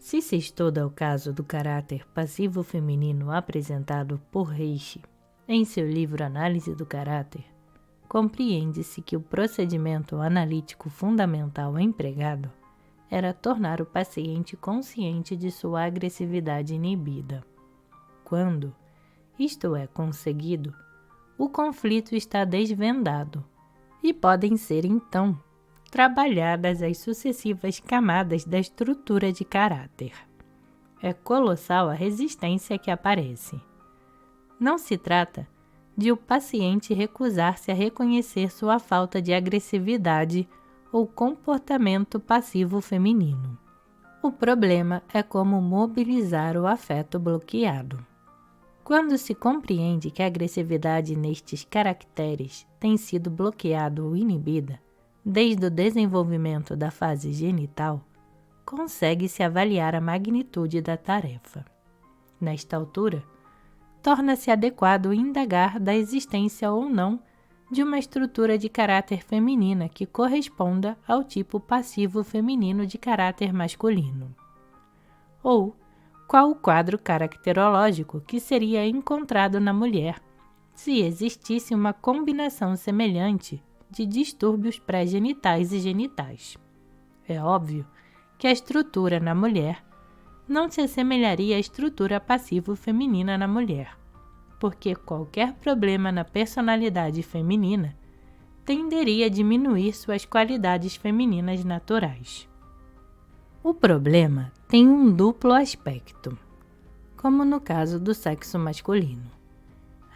Se se estuda o caso do caráter passivo feminino apresentado por Reich em seu livro Análise do Caráter, compreende-se que o procedimento analítico fundamental empregado era tornar o paciente consciente de sua agressividade inibida. Quando isto é conseguido, o conflito está desvendado e podem ser, então, trabalhadas as sucessivas camadas da estrutura de caráter. É colossal a resistência que aparece. Não se trata de o paciente recusar-se a reconhecer sua falta de agressividade ou comportamento passivo feminino. O problema é como mobilizar o afeto bloqueado. Quando se compreende que a agressividade nestes caracteres tem sido bloqueada ou inibida, desde o desenvolvimento da fase genital, consegue-se avaliar a magnitude da tarefa. Nesta altura, torna-se adequado indagar da existência ou não de uma estrutura de caráter feminina que corresponda ao tipo passivo feminino de caráter masculino. Ou qual o quadro caracterológico que seria encontrado na mulher, se existisse uma combinação semelhante de distúrbios pré-genitais e genitais. É óbvio que a estrutura na mulher não se assemelharia à estrutura passivo-feminina na mulher, porque qualquer problema na personalidade feminina tenderia a diminuir suas qualidades femininas naturais. O problema tem um duplo aspecto, como no caso do sexo masculino.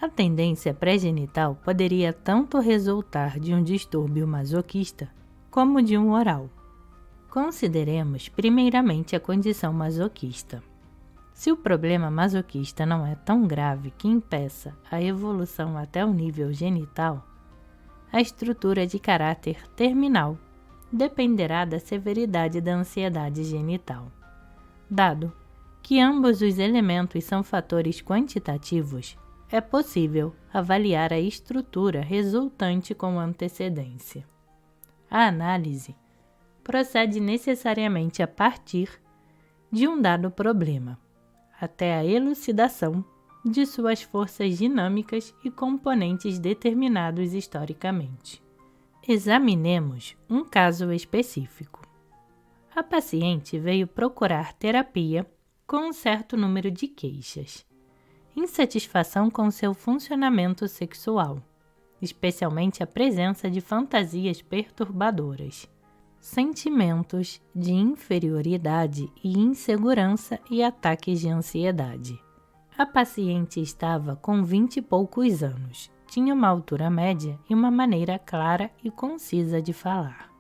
A tendência pré-genital poderia tanto resultar de um distúrbio masoquista como de um oral. Consideremos primeiramente a condição masoquista. Se o problema masoquista não é tão grave que impeça a evolução até o nível genital, a estrutura de caráter terminal dependerá da severidade da ansiedade genital. Dado que ambos os elementos são fatores quantitativos, é possível avaliar a estrutura resultante com antecedência. A análise procede necessariamente a partir de um dado problema, até a elucidação de suas forças dinâmicas e componentes determinados historicamente. Examinemos um caso específico. A paciente veio procurar terapia com um certo número de queixas. Insatisfação com seu funcionamento sexual, especialmente a presença de fantasias perturbadoras, sentimentos de inferioridade e insegurança e ataques de ansiedade. A paciente estava com 20 e poucos anos, tinha uma altura média e uma maneira clara e concisa de falar.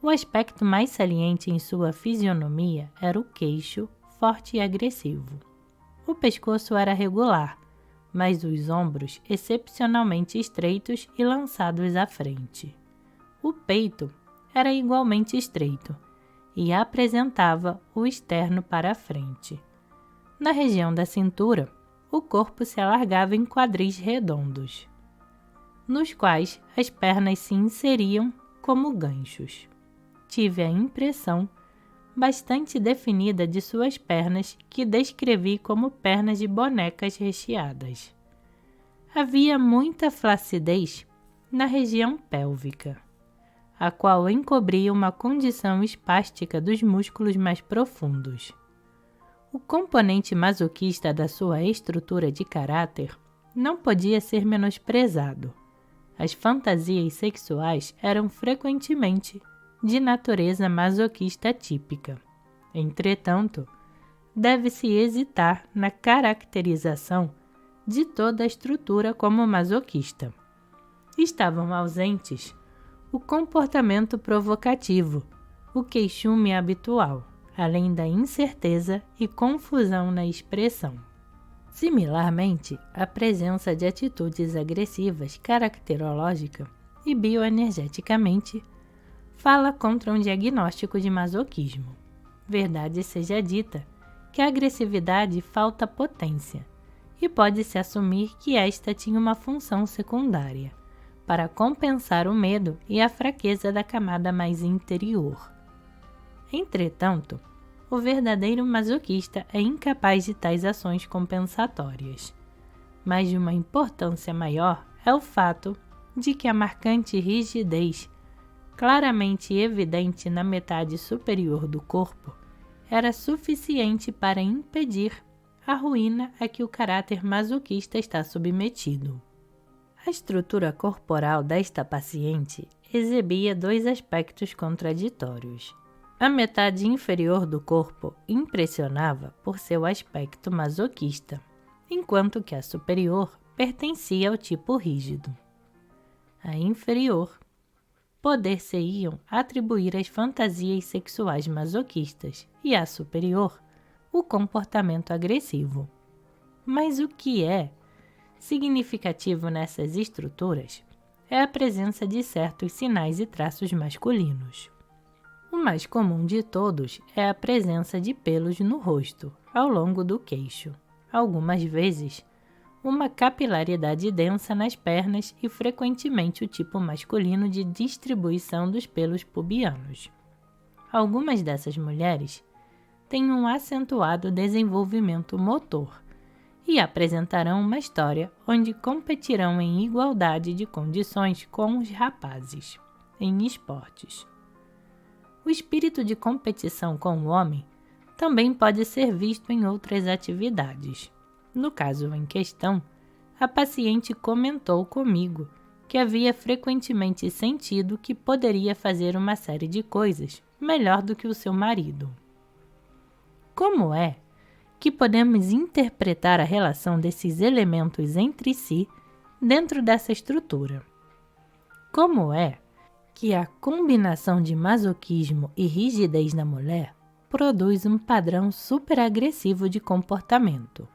O aspecto mais saliente em sua fisionomia era o queixo, forte e agressivo. O pescoço era regular, mas os ombros excepcionalmente estreitos e lançados à frente. O peito era igualmente estreito e apresentava o externo para a frente. Na região da cintura, o corpo se alargava em quadris redondos, nos quais as pernas se inseriam como ganchos. Tive a impressão bastante definida de suas pernas que descrevi como pernas de bonecas recheadas. Havia muita flacidez na região pélvica, a qual encobria uma condição espástica dos músculos mais profundos. O componente masoquista da sua estrutura de caráter não podia ser menosprezado. As fantasias sexuais eram frequentemente de natureza masoquista típica. Entretanto, deve-se hesitar na caracterização de toda a estrutura como masoquista. Estavam ausentes o comportamento provocativo, o queixume habitual, além da incerteza e confusão na expressão. Similarmente, a presença de atitudes agressivas caracterológica e bioenergeticamente fala contra um diagnóstico de masoquismo. Verdade seja dita que a agressividade falta potência e pode-se assumir que esta tinha uma função secundária, para compensar o medo e a fraqueza da camada mais interior. Entretanto, o verdadeiro masoquista é incapaz de tais ações compensatórias. Mas de uma importância maior é o fato de que a marcante rigidez, claramente evidente na metade superior do corpo, era suficiente para impedir a ruína a que o caráter masoquista está submetido. A estrutura corporal desta paciente exibia dois aspectos contraditórios. A metade inferior do corpo impressionava por seu aspecto masoquista, enquanto que a superior pertencia ao tipo rígido. A inferior poder-se-iam atribuir as fantasias sexuais masoquistas e a superior o comportamento agressivo. Mas o que é significativo nessas estruturas é a presença de certos sinais e traços masculinos. O mais comum de todos é a presença de pelos no rosto, ao longo do queixo, algumas vezes uma capilaridade densa nas pernas e frequentemente o tipo masculino de distribuição dos pelos pubianos. Algumas dessas mulheres têm um acentuado desenvolvimento motor e apresentarão uma história onde competirão em igualdade de condições com os rapazes, em esportes. O espírito de competição com o homem também pode ser visto em outras atividades. No caso em questão, a paciente comentou comigo que havia frequentemente sentido que poderia fazer uma série de coisas melhor do que o seu marido. Como é que podemos interpretar a relação desses elementos entre si dentro dessa estrutura? Como é que a combinação de masoquismo e rigidez na mulher produz um padrão superagressivo de comportamento,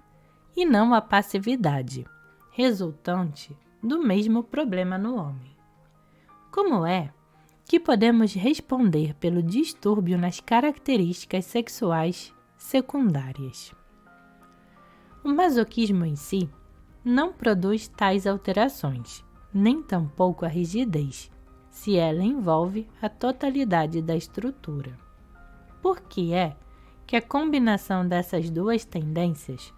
e não a passividade, resultante do mesmo problema no homem? Como é que podemos responder pelo distúrbio nas características sexuais secundárias? O masoquismo em si não produz tais alterações, nem tampouco a rigidez, se ela envolve a totalidade da estrutura. Por que é que a combinação dessas duas tendências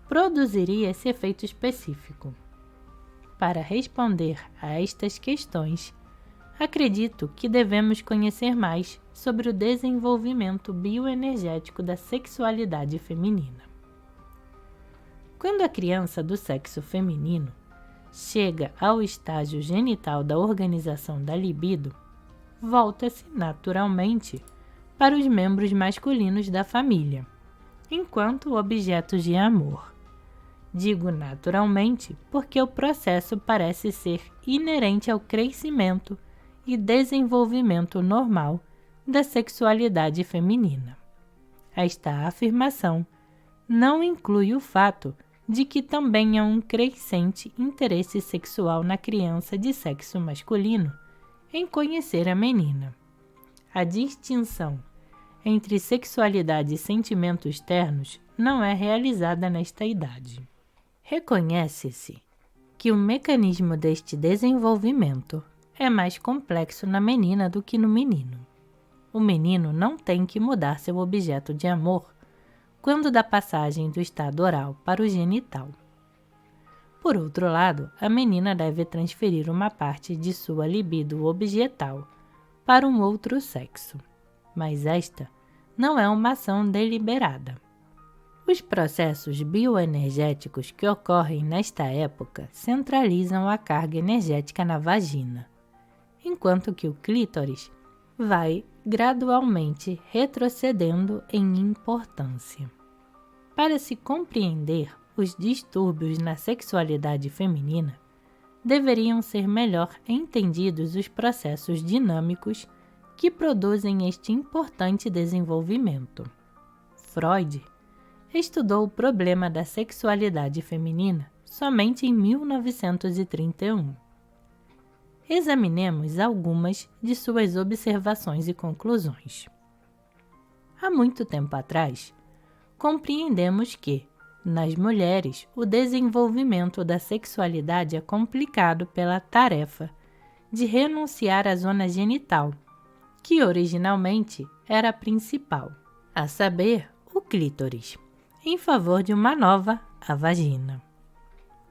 produziria esse efeito específico? Para responder a estas questões, acredito que devemos conhecer mais sobre o desenvolvimento bioenergético da sexualidade feminina. Quando a criança do sexo feminino chega ao estágio genital da organização da libido, volta-se naturalmente para os membros masculinos da família, enquanto objetos de amor. Digo naturalmente porque o processo parece ser inerente ao crescimento e desenvolvimento normal da sexualidade feminina. Esta afirmação não inclui o fato de que também há um crescente interesse sexual na criança de sexo masculino em conhecer a menina. A distinção entre sexualidade e sentimentos ternos não é realizada nesta idade. Reconhece-se que o mecanismo deste desenvolvimento é mais complexo na menina do que no menino. O menino não tem que mudar seu objeto de amor quando da passagem do estado oral para o genital. Por outro lado, a menina deve transferir uma parte de sua libido objetal para um outro sexo, mas esta não é uma ação deliberada. Os processos bioenergéticos que ocorrem nesta época centralizam a carga energética na vagina, enquanto que o clítoris vai gradualmente retrocedendo em importância. Para se compreender os distúrbios na sexualidade feminina, deveriam ser melhor entendidos os processos dinâmicos que produzem este importante desenvolvimento. Freud estudou o problema da sexualidade feminina somente em 1931. Examinemos algumas de suas observações e conclusões. Há muito tempo atrás, compreendemos que, nas mulheres, o desenvolvimento da sexualidade é complicado pela tarefa de renunciar à zona genital, que originalmente era a principal. a saber, o clítoris, em favor de uma nova, a vagina.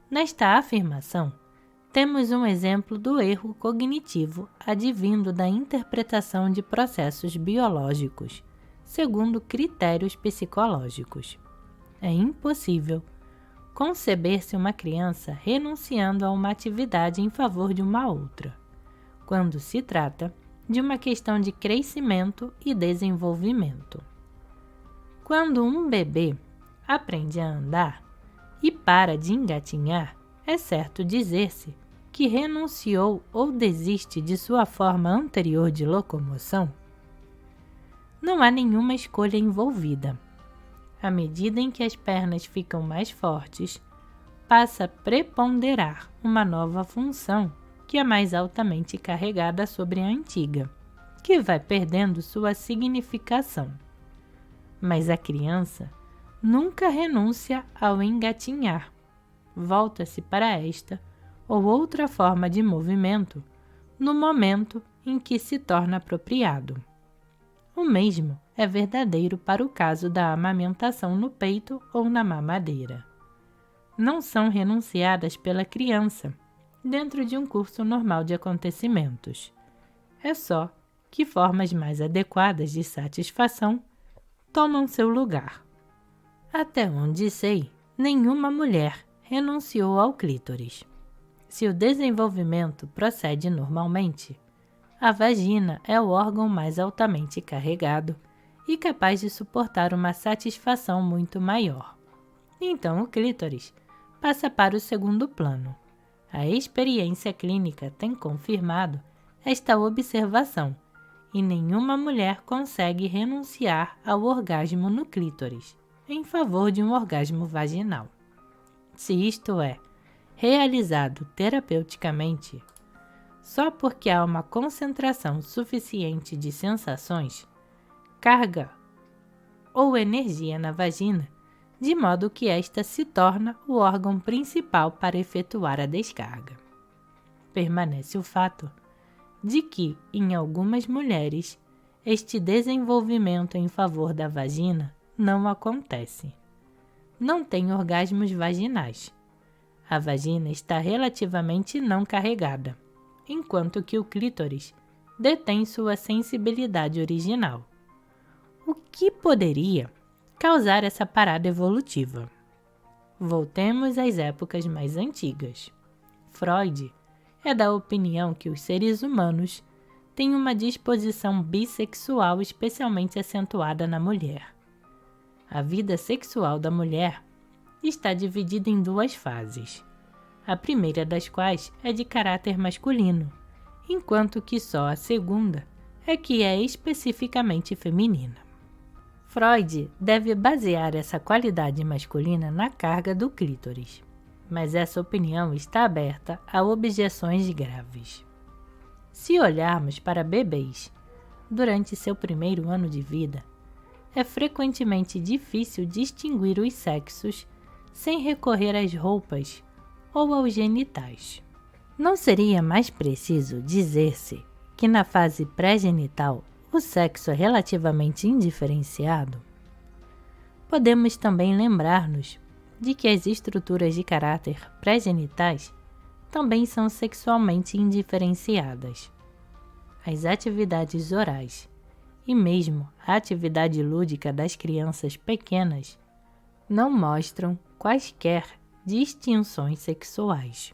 Nesta afirmação, temos um exemplo do erro cognitivo advindo da interpretação de processos biológicos, segundo critérios psicológicos. É impossível conceber-se uma criança renunciando a uma atividade em favor de uma outra, quando se trata de uma questão de crescimento e desenvolvimento. Quando um bebê aprende a andar e para de engatinhar, é certo dizer-se que renunciou ou desiste de sua forma anterior de locomoção? Não há nenhuma escolha envolvida. À medida em que as pernas ficam mais fortes, passa a preponderar uma nova função que é mais altamente carregada sobre a antiga, que vai perdendo sua significação. Mas a criança nunca renuncia ao engatinhar. Volta-se para esta ou outra forma de movimento no momento em que se torna apropriado. O mesmo é verdadeiro para o caso da amamentação no peito ou na mamadeira. Não são renunciadas pela criança dentro de um curso normal de acontecimentos. É só que formas mais adequadas de satisfação tomam seu lugar. Até onde sei, nenhuma mulher renunciou ao clítoris. Se o desenvolvimento procede normalmente, a vagina é o órgão mais altamente carregado e capaz de suportar uma satisfação muito maior. Então o clítoris passa para o segundo plano. A experiência clínica tem confirmado esta observação e nenhuma mulher consegue renunciar ao orgasmo no clítoris em favor de um orgasmo vaginal. Se isto é realizado terapeuticamente, só porque há uma concentração suficiente de sensações, carga ou energia na vagina, de modo que esta se torna o órgão principal para efetuar a descarga. Permanece o fato de que, em algumas mulheres, este desenvolvimento em favor da vagina não acontece. Não tem orgasmos vaginais. A vagina está relativamente não carregada, enquanto que o clítoris detém sua sensibilidade original. O que poderia causar essa parada evolutiva? Voltemos às épocas mais antigas. Freud é da opinião que os seres humanos têm uma disposição bissexual especialmente acentuada na mulher. A vida sexual da mulher está dividida em duas fases, a primeira das quais é de caráter masculino, enquanto que só a segunda é que é especificamente feminina. Freud deve basear essa qualidade masculina na carga do clítoris, mas essa opinião está aberta a objeções graves. Se olharmos para bebês durante seu primeiro ano de vida, é frequentemente difícil distinguir os sexos sem recorrer às roupas ou aos genitais. Não seria mais preciso dizer-se que na fase pré-genital o sexo é relativamente indiferenciado? Podemos também lembrar-nos de que as estruturas de caráter pré-genitais também são sexualmente indiferenciadas. As atividades orais e mesmo a atividade lúdica das crianças pequenas não mostram quaisquer distinções sexuais.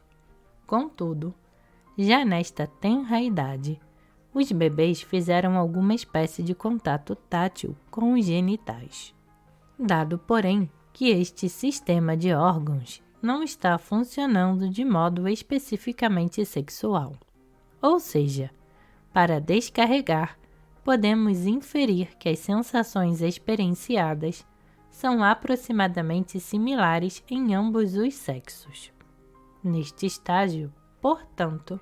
Contudo, já nesta tenra idade, os bebês fizeram alguma espécie de contato tátil com os genitais. Dado, porém, que este sistema de órgãos não está funcionando de modo especificamente sexual. Ou seja, para descarregar, podemos inferir que as sensações experienciadas são aproximadamente similares em ambos os sexos. Neste estágio, portanto,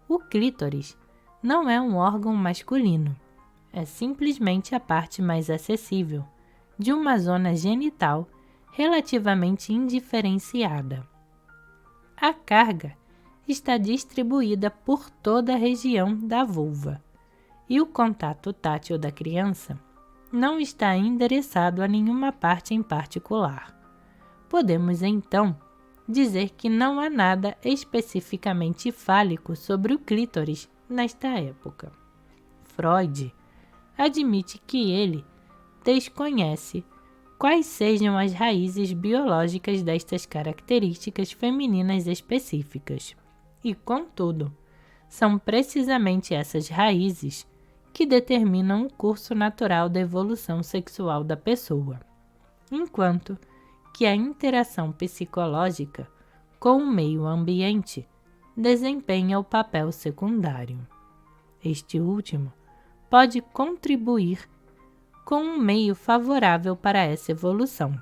o clítoris não é um órgão masculino, é simplesmente a parte mais acessível de uma zona genital relativamente indiferenciada. A carga está distribuída por toda a região da vulva e o contato tátil da criança não está endereçado a nenhuma parte em particular. Podemos, então, dizer que não há nada especificamente fálico sobre o clítoris nesta época. Freud admite que ele desconhece quais sejam as raízes biológicas destas características femininas específicas, e, contudo, são precisamente essas raízes que determinam o curso natural da evolução sexual da pessoa, enquanto que a interação psicológica com o meio ambiente desempenha o papel secundário. Este último pode contribuir com um meio favorável para essa evolução,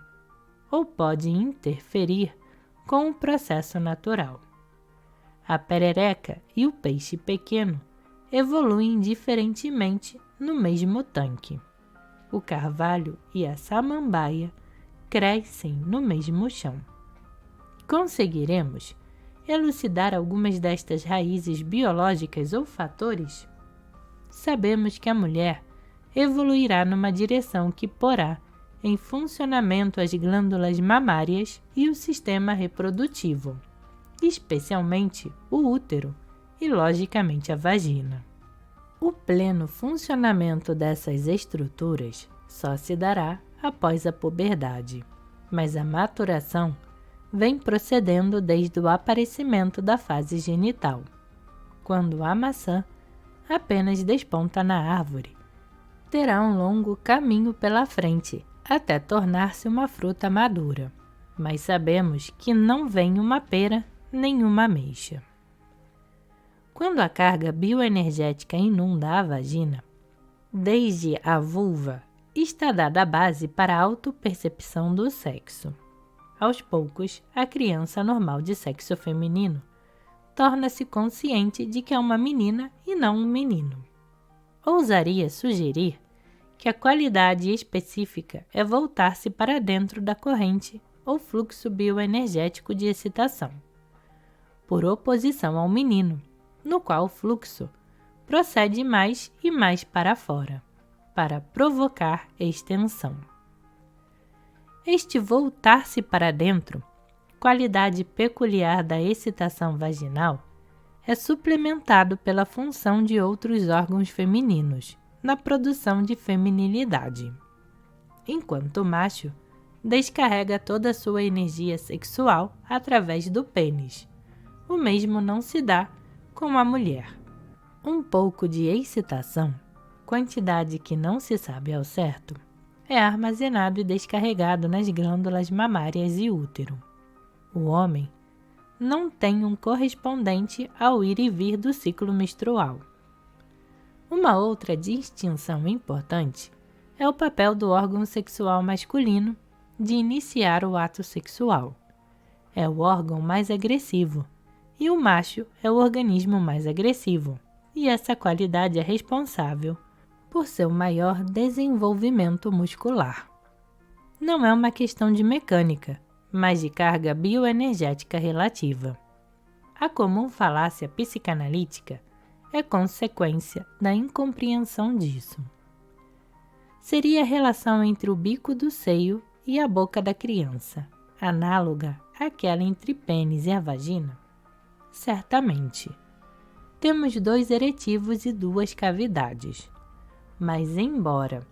ou pode interferir com o processo natural. A perereca e o peixe pequeno evoluem diferentemente no mesmo tanque. O carvalho e a samambaia crescem no mesmo chão. Conseguiremos elucidar algumas destas raízes biológicas ou fatores? Sabemos que a mulher evoluirá numa direção que porá em funcionamento as glândulas mamárias e o sistema reprodutivo, especialmente o útero e, logicamente, a vagina. O pleno funcionamento dessas estruturas só se dará após a puberdade, mas a maturação vem procedendo desde o aparecimento da fase genital, quando a maçã apenas desponta na árvore. Terá um longo caminho pela frente até tornar-se uma fruta madura, mas sabemos que não vem uma pera nem uma ameixa. Quando a carga bioenergética inunda a vagina, desde a vulva está dada a base para a autopercepção do sexo. Aos poucos, a criança normal de sexo feminino torna-se consciente de que é uma menina e não um menino. Ousaria sugerir que a qualidade específica é voltar-se para dentro da corrente ou fluxo bioenergético de excitação, por oposição ao menino, no qual o fluxo procede mais e mais para fora, para provocar extensão. Este voltar-se para dentro, qualidade peculiar da excitação vaginal, é suplementado pela função de outros órgãos femininos na produção de feminilidade, enquanto o macho descarrega toda a sua energia sexual através do pênis. O mesmo não se dá com a mulher. Um pouco de excitação, quantidade que não se sabe ao certo, é armazenado e descarregado nas glândulas mamárias e útero. O homem não tem um correspondente ao ir e vir do ciclo menstrual. Uma outra distinção importante é o papel do órgão sexual masculino de iniciar o ato sexual. É o órgão mais agressivo, e o macho é o organismo mais agressivo, e essa qualidade é responsável por seu maior desenvolvimento muscular. Não é uma questão de mecânica, mas de carga bioenergética relativa. A comum falácia psicanalítica é consequência da incompreensão disso. Seria a relação entre o bico do seio e a boca da criança, análoga àquela entre pênis e a vagina? Certamente. Temos 2 eretivos e 2 cavidades, mas embora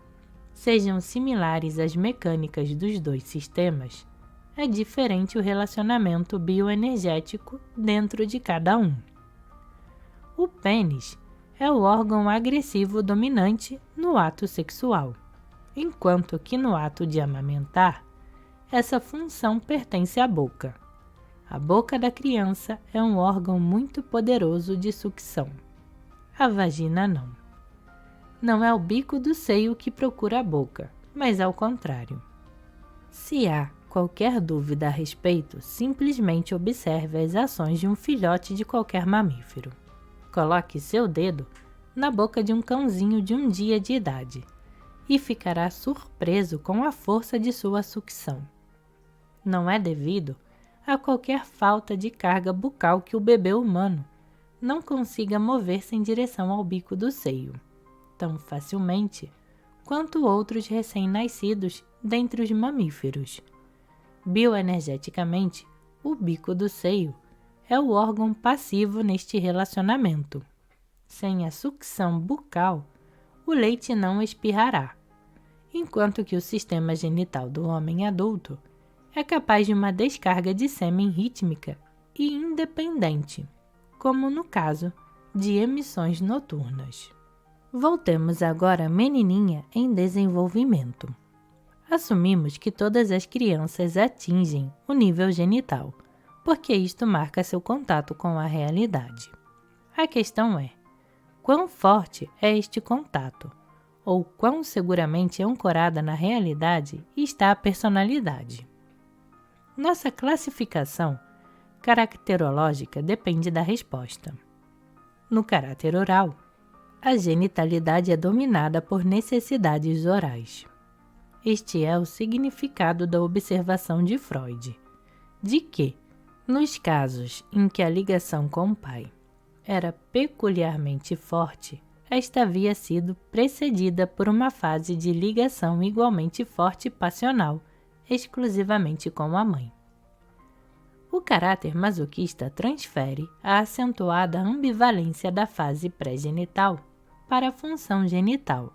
sejam similares às mecânicas dos 2 sistemas, é diferente o relacionamento bioenergético dentro de cada um. O pênis é o órgão agressivo dominante no ato sexual, enquanto que no ato de amamentar, essa função pertence à boca. A boca da criança é um órgão muito poderoso de sucção. A vagina não. Não é o bico do seio que procura a boca, mas ao contrário. Se há qualquer dúvida a respeito, simplesmente observe as ações de um filhote de qualquer mamífero. Coloque seu dedo na boca de um cãozinho de 1 dia de idade e ficará surpreso com a força de sua sucção. Não é devido a qualquer falta de carga bucal que o bebê humano não consiga mover-se em direção ao bico do seio, tão facilmente quanto outros recém-nascidos dentre os mamíferos. Bioenergeticamente, o bico do seio é o órgão passivo neste relacionamento. Sem a sucção bucal, o leite não espirrará, enquanto que o sistema genital do homem adulto é capaz de uma descarga de sêmen rítmica e independente, como no caso de emissões noturnas. Voltemos agora à menininha em desenvolvimento. Assumimos que todas as crianças atingem o nível genital, porque isto marca seu contato com a realidade. A questão é: quão forte é este contato? Ou quão seguramente ancorada na realidade está a personalidade? Nossa classificação caracterológica depende da resposta. No caráter oral, a genitalidade é dominada por necessidades orais. Este é o significado da observação de Freud, de que, nos casos em que a ligação com o pai era peculiarmente forte, esta havia sido precedida por uma fase de ligação igualmente forte e passional, exclusivamente com a mãe. O caráter masoquista transfere a acentuada ambivalência da fase pré-genital para a função genital.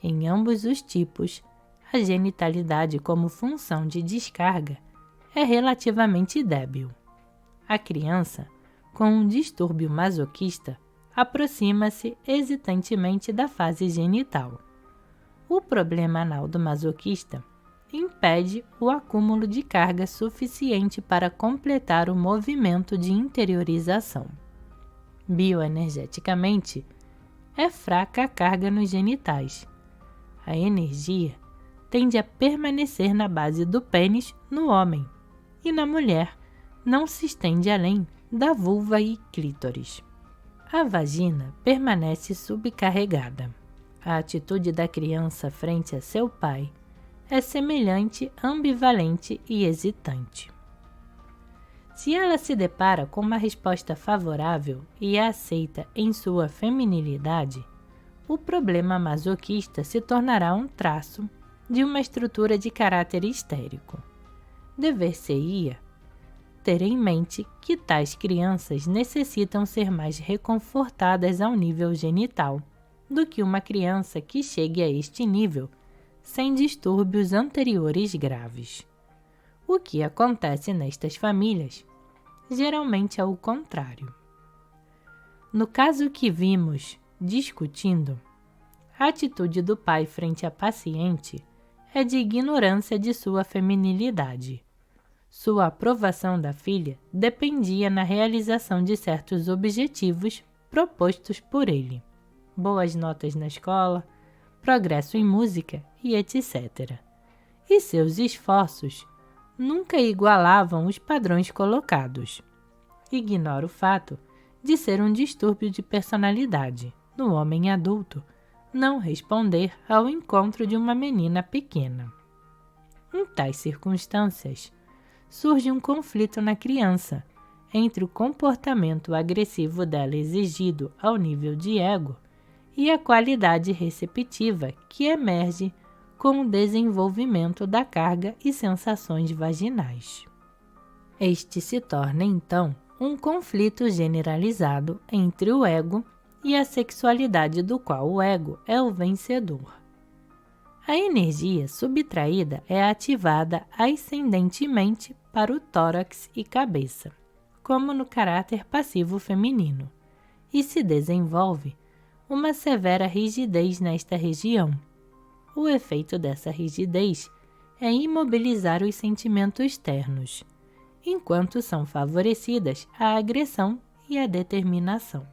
Em ambos os tipos, a genitalidade como função de descarga é relativamente débil. A criança, com um distúrbio masoquista, aproxima-se hesitantemente da fase genital. O problema anal do masoquista impede o acúmulo de carga suficiente para completar o movimento de interiorização. Bioenergeticamente, é fraca a carga nos genitais. A energia tende a permanecer na base do pênis no homem, e na mulher não se estende além da vulva e clítoris. A vagina permanece subcarregada. A atitude da criança frente a seu pai é semelhante, ambivalente e hesitante. Se ela se depara com uma resposta favorável e a aceita em sua feminilidade, o problema masoquista se tornará um traço de uma estrutura de caráter histérico. Dever-se-ia ter em mente que tais crianças necessitam ser mais reconfortadas ao nível genital do que uma criança que chegue a este nível sem distúrbios anteriores graves. O que acontece nestas famílias geralmente é o contrário. No caso que vimos discutindo, a atitude do pai frente à paciente é de ignorância de sua feminilidade. Sua aprovação da filha dependia na realização de certos objetivos propostos por ele: boas notas na escola, progresso em música e etc. E seus esforços nunca igualavam os padrões colocados. Ignora o fato de ser um distúrbio de personalidade, no homem adulto, não responder ao encontro de uma menina pequena. Em tais circunstâncias, surge um conflito na criança entre o comportamento agressivo dela exigido ao nível de ego e a qualidade receptiva que emerge com o desenvolvimento da carga e sensações vaginais. Este se torna, então, um conflito generalizado entre o ego e a sexualidade do qual o ego é o vencedor. A energia subtraída é ativada ascendentemente para o tórax e cabeça, como no caráter passivo feminino, e se desenvolve uma severa rigidez nesta região. O efeito dessa rigidez é imobilizar os sentimentos ternos, enquanto são favorecidas a agressão e a determinação.